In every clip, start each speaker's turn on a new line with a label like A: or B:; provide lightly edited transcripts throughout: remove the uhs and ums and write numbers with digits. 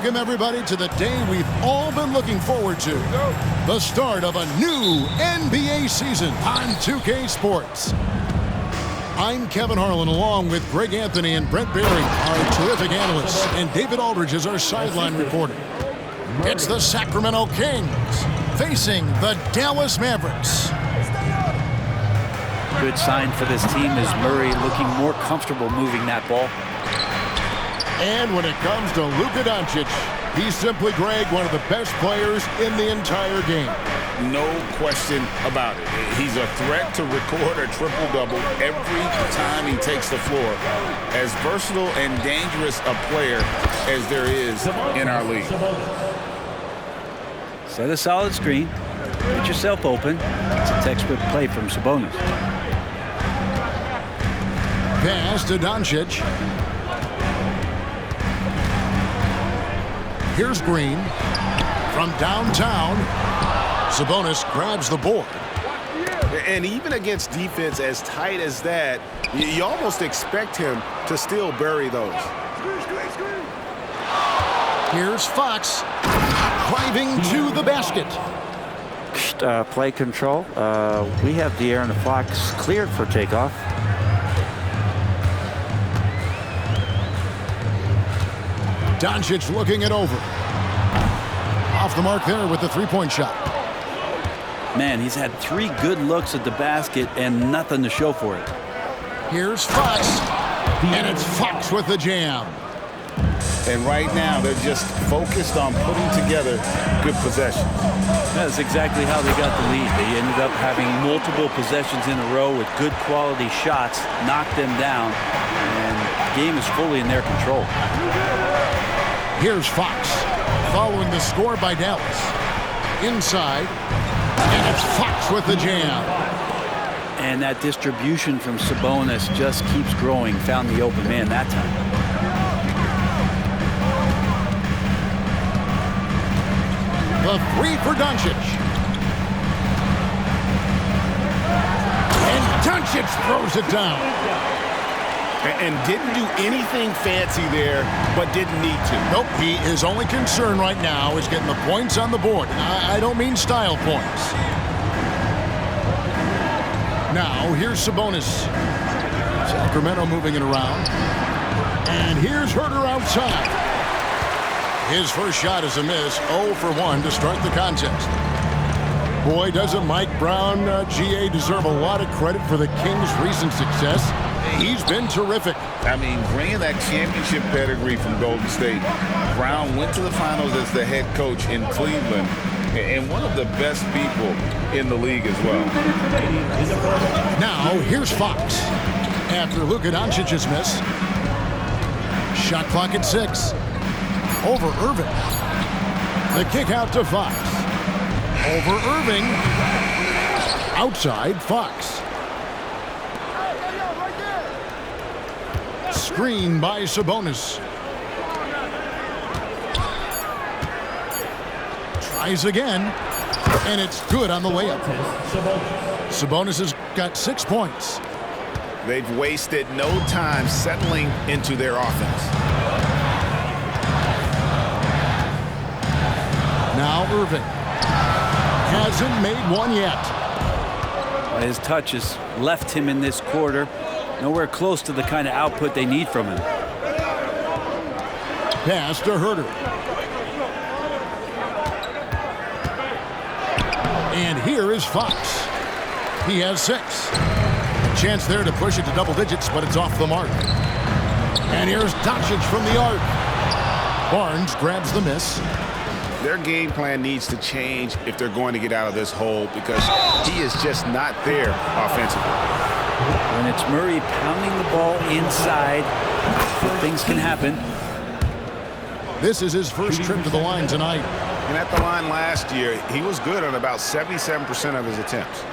A: Welcome, everybody, to the day we've all been looking forward to. The start of a new NBA season on 2K Sports. I'm Kevin Harlan, along with Greg Anthony and Brent Barry, our terrific analysts, and David Aldridge is our sideline reporter. It's the Sacramento Kings facing the Dallas Mavericks.
B: Good sign for this team is Murray looking more comfortable moving that ball.
A: And when it comes to Luka Doncic, he's simply, Greg, one of the best players in the entire game.
C: No question about it. He's a threat to record a triple-double every time he takes the floor. As versatile and dangerous a player as there is in our league.
B: Set a solid screen. Get yourself open. It's a textbook play from Sabonis.
A: Pass to Doncic. Here's Green from downtown. Sabonis grabs the board.
D: And even against defense as tight as that, you almost expect him to still bury those.
A: Here's Fox driving to the basket.
B: Play control. We have De'Aaron Fox cleared for takeoff.
A: Doncic looking it over. Off the mark there with the three-point shot.
B: Man, he's had 3 good looks at the basket and nothing to show for it.
A: Here's Fox. And it's Fox with the jam.
C: And right now, they're just focused on putting together good possessions.
B: That's exactly how they got the lead. They ended up having multiple possessions in a row with good quality shots, knocked them down, and the game is fully in their control.
A: Here's Fox, following the score by Dallas. Inside, and it's Fox with the jam.
B: And that distribution from Sabonis just keeps growing. Found the open man that time.
A: The three for Doncic. And Doncic throws it down.
D: And didn't do anything fancy there, but didn't need to.
A: Nope, his only concern right now is getting the points on the board. I don't mean style points. Now, here's Sabonis. Sacramento moving it around. And here's Huerter outside. His first shot is a miss, 0 for 1 to start the contest. Boy, doesn't Mike Brown, GA, deserve a lot of credit for the Kings' recent success. He's been terrific.
C: I mean, bringing that championship pedigree from Golden State, Brown went to the finals as the head coach in Cleveland, and one of the best people in the league as well.
A: Now, here's Fox. After Luka Doncic's miss. Shot clock at 6. Over Irving. The kick out to Fox. Over Irving. Outside Fox. Screen by Sabonis. Tries again. And it's good on the layup. Sabonis has got 6 points.
D: They've wasted no time settling into their offense.
A: Now Irving. Hasn't made one yet.
B: His touches left him in this quarter. Nowhere close to the kind of output they need from him.
A: Pass to Huerter. And here is Fox. He has 6. Chance there to push it to double digits, but it's off the mark. And here's Doncic from the arc. Barnes grabs the miss.
D: Their game plan needs to change if they're going to get out of this hole because he is just not there offensively.
B: When it's Murray pounding the ball inside, things can happen.
A: This is his first trip to the line tonight.
D: And at the line last year, he was good on about 77% of his attempts.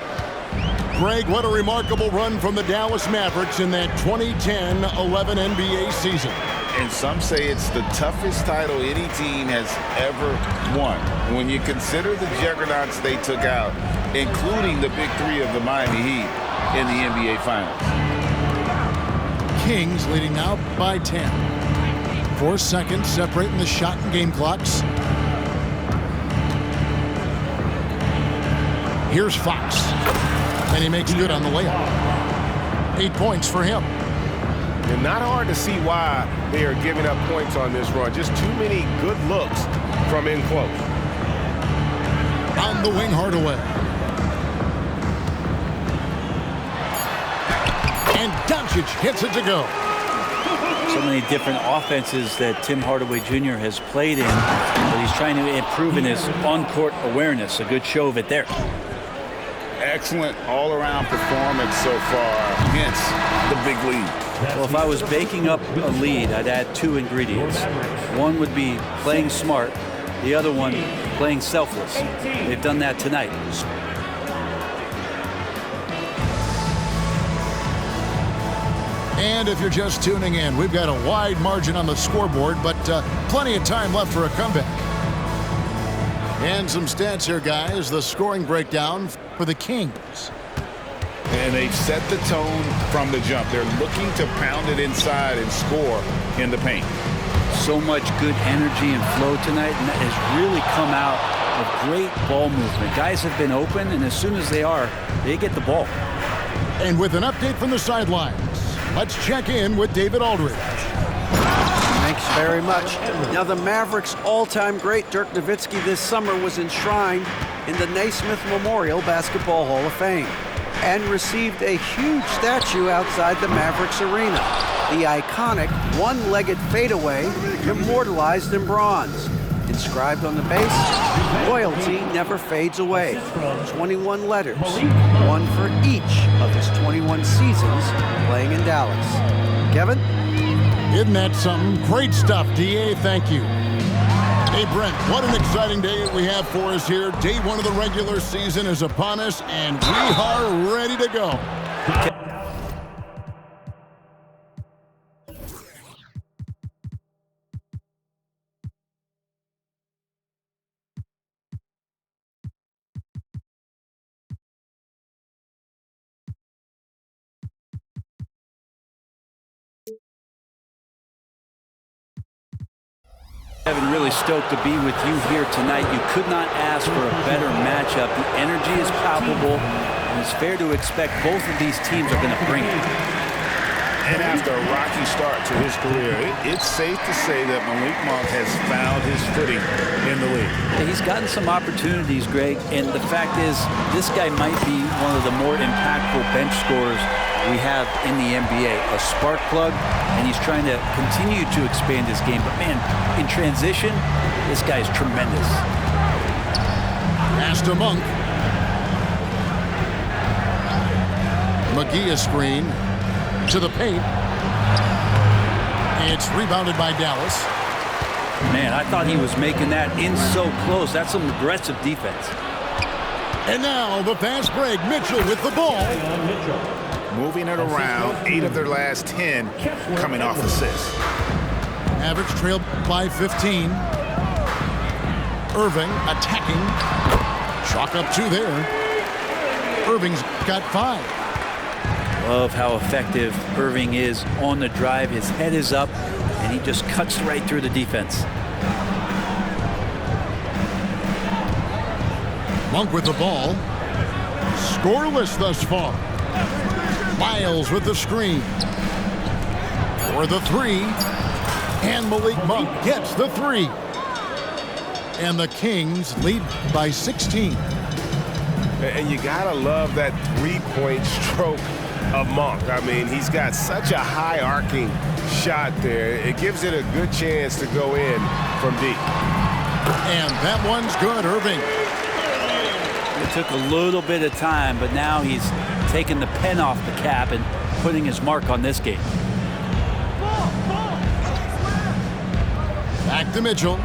A: Greg, what a remarkable run from the Dallas Mavericks in that 2010-11 NBA season.
C: And some say it's the toughest title any team has ever won. When you consider the juggernauts they took out, including the big 3 of the Miami Heat in the NBA Finals.
A: Kings leading now by 10. 4 seconds separating the shot and game clocks. Here's Fox. And he makes good on the layup. 8 points for him.
D: And not hard to see why they are giving up points on this run. Just too many good looks from in close.
A: On the wing, Hardaway. And Doncic hits it to go.
B: So many different offenses that Tim Hardaway Jr. has played in, but he's trying to improve in his on-court awareness. A good show of it there.
C: Excellent all-around performance so far against the big lead.
B: Well, if I was baking up a lead, I'd add 2 ingredients. One would be playing smart. The other one, playing selfless. They've done that tonight.
A: And if you're just tuning in, we've got a wide margin on the scoreboard, but plenty of time left for a comeback. And some stats here, guys. The scoring breakdown for the Kings.
C: And they've set the tone from the jump. They're looking to pound it inside and score in the paint.
B: So much good energy and flow tonight, and that has really come out of great ball movement. Guys have been open, and as soon as they are, they get the ball.
A: And with an update from the sidelines, let's check in with David Aldridge.
E: Thanks very much. Now, the Mavericks' all-time great Dirk Nowitzki this summer was enshrined in the Naismith Memorial Basketball Hall of Fame and received a huge statue outside the Mavericks arena. The iconic one-legged fadeaway immortalized in bronze. Inscribed on the base, loyalty never fades away. 21 letters, one for each of his 21 seasons playing in Dallas. Kevin?
A: Isn't that something? Great stuff, D.A. Thank you. Hey, Brent, what an exciting day we have for us here. Day 1 of the regular season is upon us, and we are ready to go.
B: Kevin, really stoked to be with you here tonight. You could not ask for a better matchup. The energy is palpable, and it's fair to expect both of these teams are going to bring it.
C: And after a rocky start to his career, it's safe to say that Malik Monk has found his footing in the league.
B: Yeah, he's gotten some opportunities, Greg, and the fact is this guy might be one of the more impactful bench scorers we have in the NBA. A spark plug, and he's trying to continue to expand his game. But, man, in transition, this guy's tremendous.
A: Pass to Monk. McGee a screen to the paint. It's rebounded by Dallas.
B: Man, I thought he was making that in so close. That's some aggressive defense.
A: And now the fast break. Mitchell with the ball.
C: Moving it around, 8 of their last 10 coming off assists.
A: Mavericks trailed by 15. Irving attacking. Chalk up 2 there. Irving's got 5.
B: Love how effective Irving is on the drive. His head is up, and he just cuts right through the defense.
A: Monk with the ball. Scoreless thus far. Miles with the screen. For the 3. And Malik Monk gets the 3. And the Kings lead by 16.
D: And you gotta love that three-point stroke of Monk. I mean, he's got such a high arcing shot there. It gives it a good chance to go in from deep.
A: And that one's good, Irving.
B: It took a little bit of time, but now he's taking the pen off the cap and putting his mark on this game.
A: Back to Mitchell.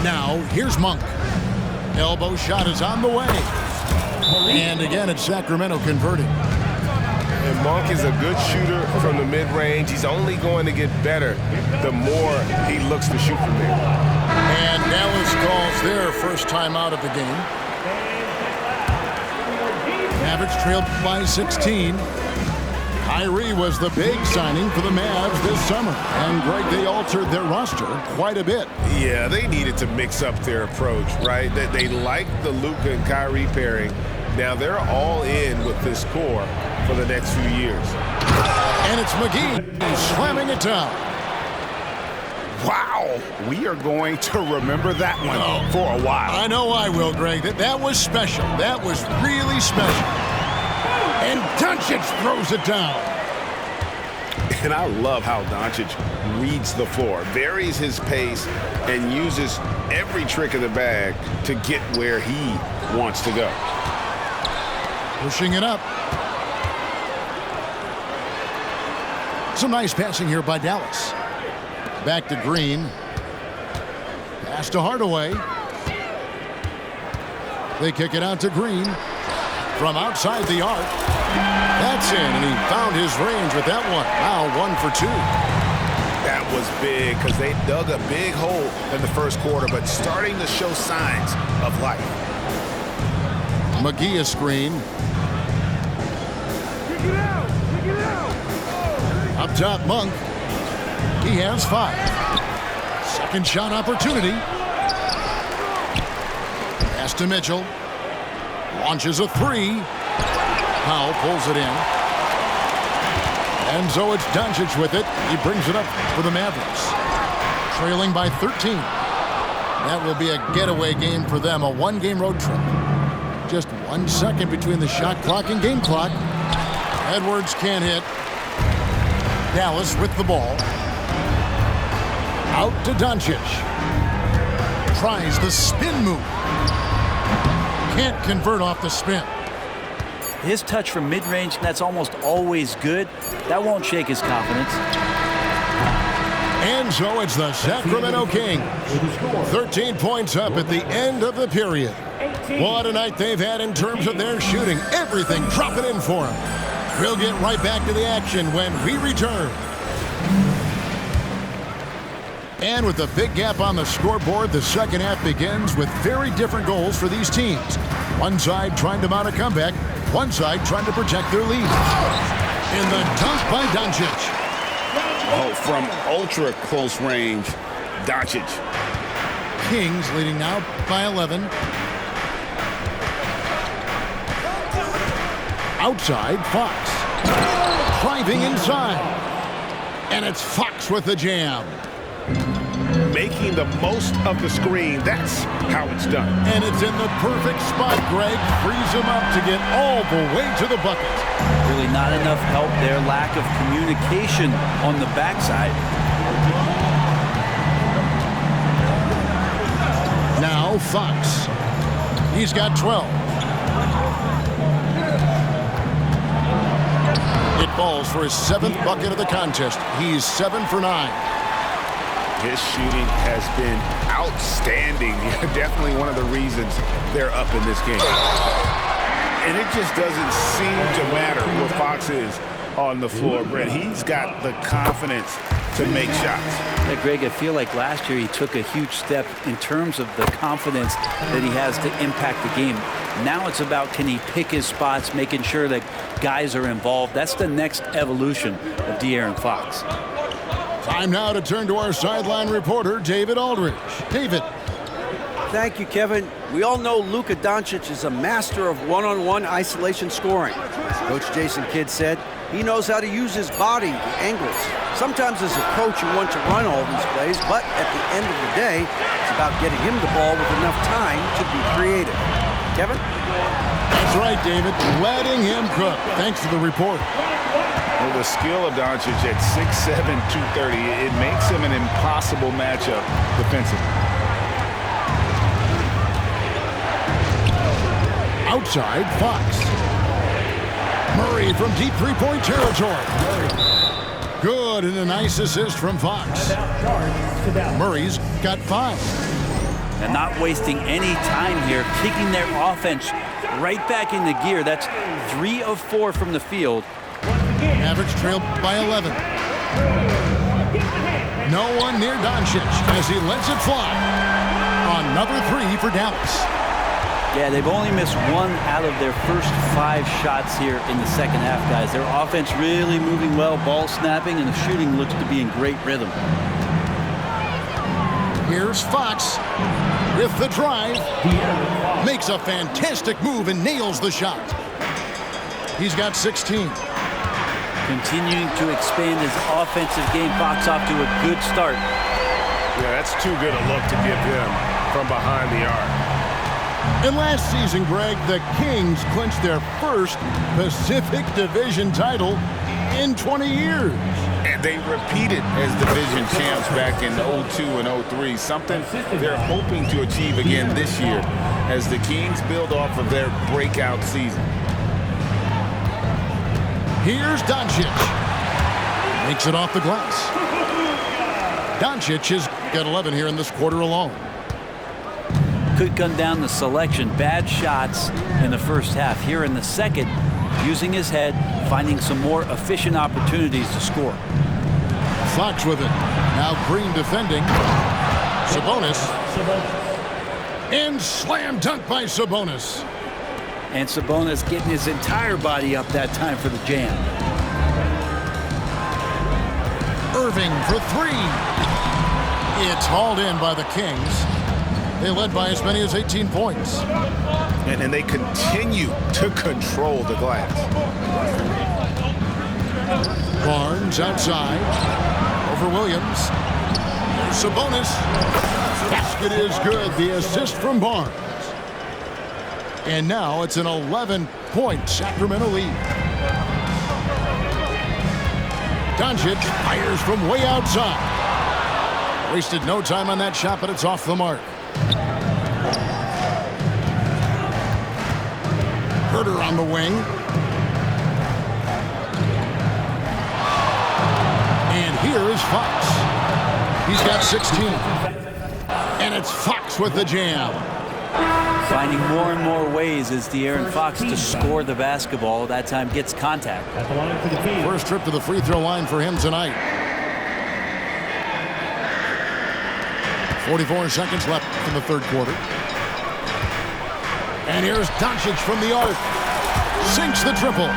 A: Now, here's Monk. Elbow shot is on the way. And again, it's Sacramento converting.
D: And Monk is a good shooter from the mid-range. He's only going to get better the more he looks to shoot from there.
A: And Dallas calls their first time out of the game. Mavericks trailed by 16. Kyrie was the big signing for the Mavs this summer. And, Greg, they altered their roster quite a bit.
D: Yeah, they needed to mix up their approach, right? They liked the Luka and Kyrie pairing. Now they're all in with this core for the next few years.
A: And it's McGee slamming it down.
C: Wow, we are going to remember that one for a while.
A: I know I will, Greg. That was special. That was really special. And Doncic throws it down.
D: And I love how Doncic reads the floor, varies his pace, and uses every trick of the bag to get where he wants to go.
A: Pushing it up. Some nice passing here by Dallas. Back to Green. Pass to Hardaway. They kick it out to Green. From outside the arc. That's in, and he found his range with that one. Now 1 for 2.
D: That was big because they dug a big hole in the first quarter, but starting to show signs of life.
A: McGee a screen. Up top, Monk. He has 5. Second shot opportunity. Pass to Mitchell. Launches a 3. Powell pulls it in. And so it's Doncic with it. He brings it up for the Mavericks. Trailing by 13. That will be a getaway game for them, a one-game road trip. Just 1 second between the shot clock and game clock. Edwards can't hit. Dallas with the ball. Out to Doncic. Tries the spin move. Can't convert off the spin.
B: His touch from mid-range, that's almost always good. That won't shake his confidence.
A: And so it's the Sacramento Kings. 13 points up at the end of the period. What a night they've had in terms of their shooting. Everything dropping in for them. We'll get right back to the action when we return. And with a big gap on the scoreboard, the second half begins with very different goals for these teams. One side trying to mount a comeback, one side trying to protect their lead. In the dunk by Doncic.
C: Oh, from ultra close range, Doncic.
A: Kings leading now by 11. Outside, Fox. Driving inside. And it's Fox with the jam.
D: Making the most of the screen. That's how it's done.
A: And it's in the perfect spot, Greg. Frees him up to get all the way to the bucket.
B: Really not enough help there. Lack of communication on the backside.
A: Now Fox. He's got 12. It falls for his 7th bucket of the contest. He's 7 for 9.
D: His shooting has been outstanding. Definitely one of the reasons they're up in this game. And it just doesn't seem to matter where Fox is on the floor, Brett. He's got the confidence to make shots.
B: Yeah, Greg, I feel like last year he took a huge step in terms of the confidence that he has to impact the game. Now it's about, can he pick his spots, making sure that guys are involved. That's the next evolution of De'Aaron Fox.
A: Time now to turn to our sideline reporter, David Aldridge. David.
E: Thank you, Kevin. We all know Luka Doncic is a master of one-on-one isolation scoring. Coach Jason Kidd said he knows how to use his body, the angles. Sometimes as a coach you want to run all these plays, but at the end of the day, it's about getting him the ball with enough time to be creative. Kevin?
A: That's right, David. Letting him cook. Thanks for the report.
C: Well, the skill of Doncic at 6'7", 230, it makes him an impossible matchup defensively.
A: Outside, Fox. Murray from deep three-point territory. Good, and a nice assist from Fox. Murray's got 5.
B: And not wasting any time here, kicking their offense right back into gear. That's 3 of 4 from the field.
A: Mavericks trailed by 11. No one near Doncic as he lets it fly. Another 3 for Dallas.
B: Yeah, they've only missed 1 out of their first 5 shots here in the second half, guys. Their offense really moving well, ball snapping, and the shooting looks to be in great rhythm.
A: Here's Fox with the drive. Makes a fantastic move and nails the shot. He's got 16.
B: Continuing to expand his offensive game. Fox off to a good start.
D: Yeah, that's too good a look to give him from behind the arc.
A: And last season, Greg, the Kings clinched their first Pacific Division title in 20 years.
C: And they repeated as division champs back in 02 and 03, something they're hoping to achieve again this year as the Kings build off of their breakout season.
A: Here's Doncic. Makes it off the glass. Doncic has got 11 here in this quarter alone.
B: Could come down to selection. Bad shots in the first half. Here in the second, using his head, finding some more efficient opportunities to score.
A: Fox with it. Now Green defending. Sabonis. And slam dunk by Sabonis.
B: And Sabonis getting his entire body up that time for the jam.
A: Irving for 3. It's hauled in by the Kings. They led by as many as 18 points.
D: And they continue to control the glass.
A: Barnes outside. Over Williams. There's Sabonis. Basket is good. The assist from Barnes. And now it's an 11-point Sacramento lead. Doncic fires from way outside. Wasted no time on that shot, but it's off the mark. Herter on the wing. And here is Fox. He's got 16. And it's Fox with the jam.
B: Finding more and more ways is De'Aaron Fox to score the basketball. That time gets contact.
A: First trip to the free throw line for him tonight. 44 seconds left in the third quarter. And here's Doncic from the arc. Sinks the triple.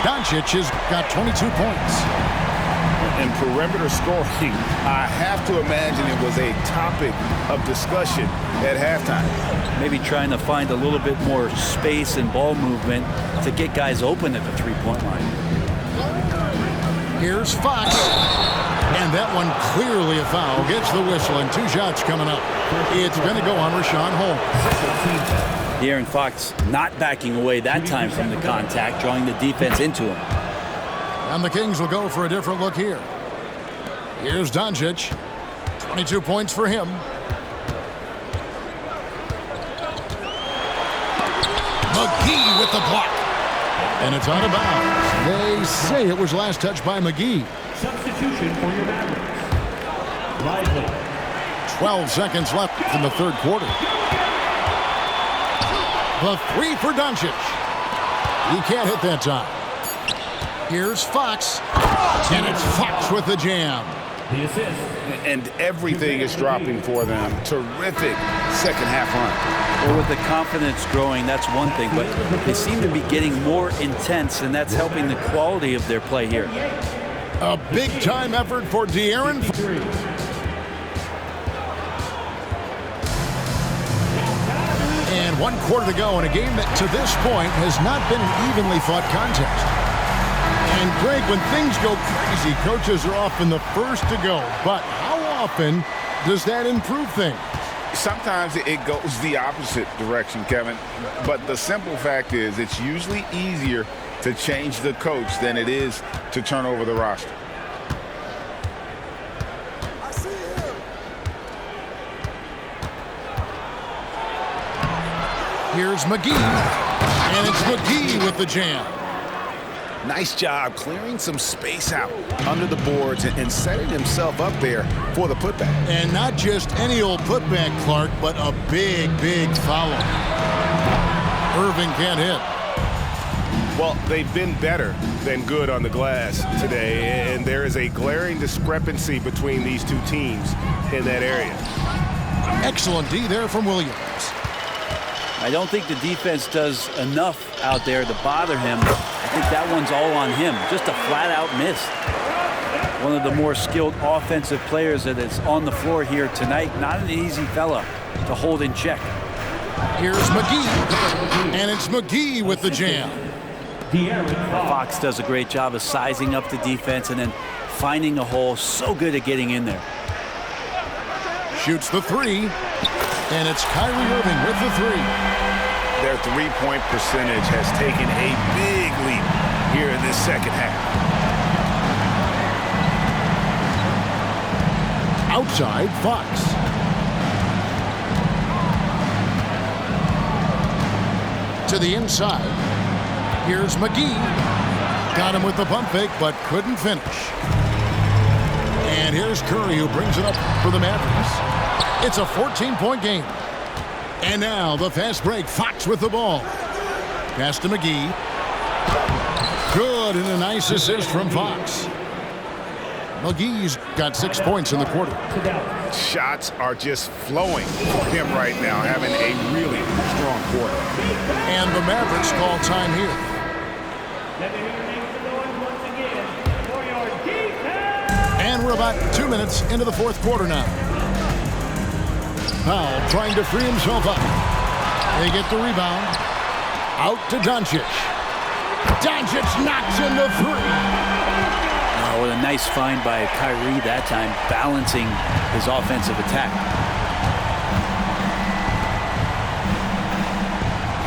A: Doncic has got 22 points.
C: And perimeter scoring, I have to imagine it was a topic of discussion at halftime.
B: Maybe trying to find a little bit more space and ball movement to get guys open at the three-point line.
A: Here's Fox. And that one clearly a foul. Gets the whistle and 2 shots coming up. It's going to go on Richaun Holmes.
B: De'Aaron Fox not backing away that time from the contact, drawing the defense into him.
A: And the Kings will go for a different look here. Here's Doncic. 22 points for him. McGee with the block. And it's out of bounds. They say it was last touched by McGee.
F: Substitution for your Mavericks. Lively.
A: 12 seconds left in the third quarter. The 3 for Doncic. He can't hit that time. Here's Fox. And it's Fox with the jam.
F: The assist.
C: And everything is dropping for them. Terrific second half run.
B: Well, with the confidence growing, that's one thing, but they seem to be getting more intense, and that's helping the quality of their play here.
A: A big-time effort for De'Aaron. And 1 quarter to go in a game that to this point has not been an evenly fought contest. And Greg, when things go crazy, coaches are often the first to go. But how often does that improve things?
C: Sometimes it goes the opposite direction, Kevin. But the simple fact is it's usually easier to change the coach than it is to turn over the roster.
A: Here's McGee. And it's McGee with the jam.
D: Nice job clearing some space out under the boards and setting himself up there for the putback.
A: And not just any old putback, Clark, but a big, big foul. Irving can't hit.
D: Well, they've been better than good on the glass today, and there is a glaring discrepancy between these two teams in that area.
A: Excellent D there from Williams.
B: I don't think the defense does enough out there to bother him. I think that one's all on him. Just a flat-out miss. One of the more skilled offensive players that is on the floor here tonight. Not an easy fella to hold in check.
A: Here's McGee, and it's McGee with the jam.
B: Fox does a great job of sizing up the defense and then finding a hole. So good at getting in there.
A: Shoots the three, and it's Kyrie Irving with the three.
C: Their three-point percentage has taken a big leap here in this second half.
A: Outside, Fox. To the inside. Here's McGee. Got him with the pump fake, but couldn't finish. And here's Curry, who brings it up for the Mavericks. It's a 14-point game. And now the fast break. Fox with the ball. Pass to McGee. Good, and a nice assist from Fox. McGee's got 6 points in the quarter.
D: Shots are just flowing for him right now, having a really strong quarter.
A: And the Mavericks call time here. And we're about 2 minutes into the fourth quarter now. Powell trying to free himself up. They get the rebound. Out to Doncic. Doncic knocks in the three.
B: Oh, what a nice find by Kyrie that time, balancing his offensive attack.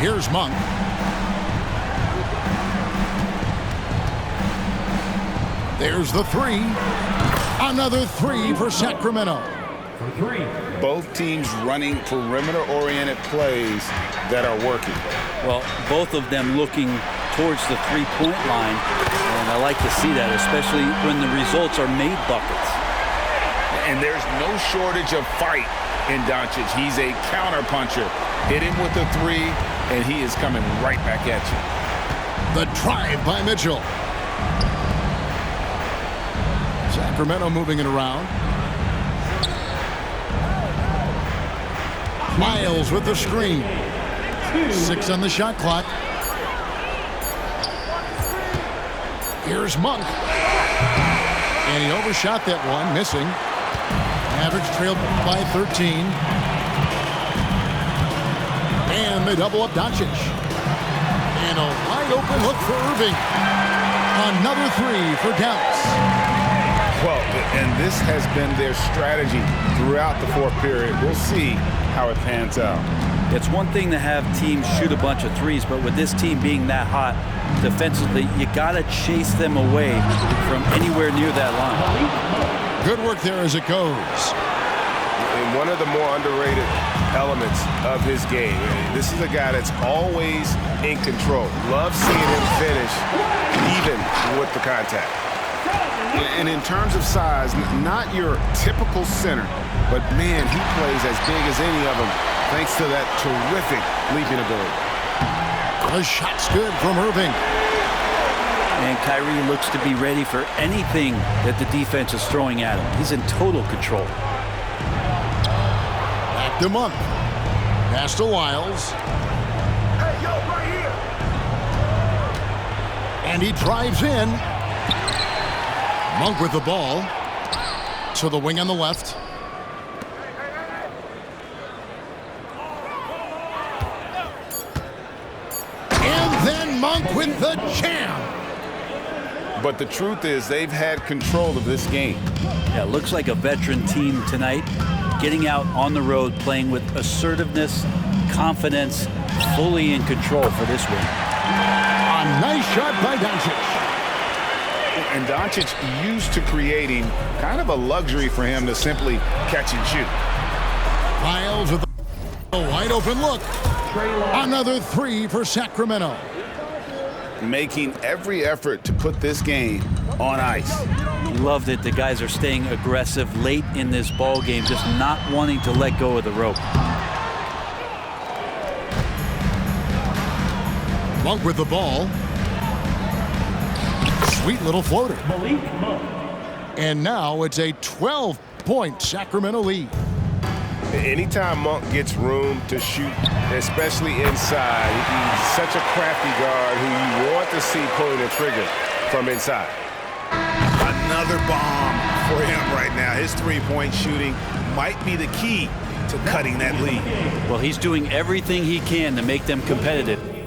A: Here's Monk. There's the three. Another three for Sacramento.
C: Both teams running perimeter-oriented plays that are working.
B: Well, both of them looking towards the three-point line, and I like to see that, especially when the results are made buckets.
C: And there's no shortage of fight in Doncic. He's a counter-puncher. Hit him with the three, and he is coming right back at you.
A: The drive by Mitchell. Sacramento moving it around. Miles with the screen. 6 on the shot clock. Here's Monk. And he overshot that one, missing. Mavericks trailed by 13. And they double up Doncic. And a wide open look for Irving. Another three for Dallas.
D: Well, and this has been their strategy throughout the fourth period. We'll see how it pans out.
B: It's one thing to have teams shoot a bunch of threes, but with this team being that hot defensively, you got to chase them away from anywhere near that line.
A: Good work there as it goes.
D: And one of the more underrated elements of his game. This is a guy that's always in control. Love seeing him finish even with the contact.
C: And in terms of size, not your typical center, but man, he plays as big as any of them thanks to that terrific leaping ability.
A: The shot's good from Irving.
B: And Kyrie looks to be ready for anything that the defense is throwing at him. He's in total control.
A: Back to Monk. Pass to Wiles.
D: Hey, yo, right here.
A: And he drives in. Monk with the ball. To the wing on the left. And then Monk with the jam.
C: But the truth is they've had control of this game.
B: Yeah, looks like a veteran team tonight, getting out on the road, playing with assertiveness, confidence, fully in control for this win.
A: A nice shot by Doncic.
C: And Doncic used to creating kind of a luxury for him to simply catch and shoot.
A: Miles with a wide open look. Another three for Sacramento.
C: Making every effort to put this game on ice.
B: Love that the guys are staying aggressive late in this ball game, just not wanting to let go of the rope.
A: Monk with the ball. Sweet little floater. And now it's a 12-point Sacramento lead.
D: Anytime Monk gets room to shoot, especially inside, he's such a crafty guard who you want to see pulling the trigger from inside.
G: Another bomb for him right now. His three-point shooting might be the key to cutting that lead.
B: Well, he's doing everything he can to make them competitive.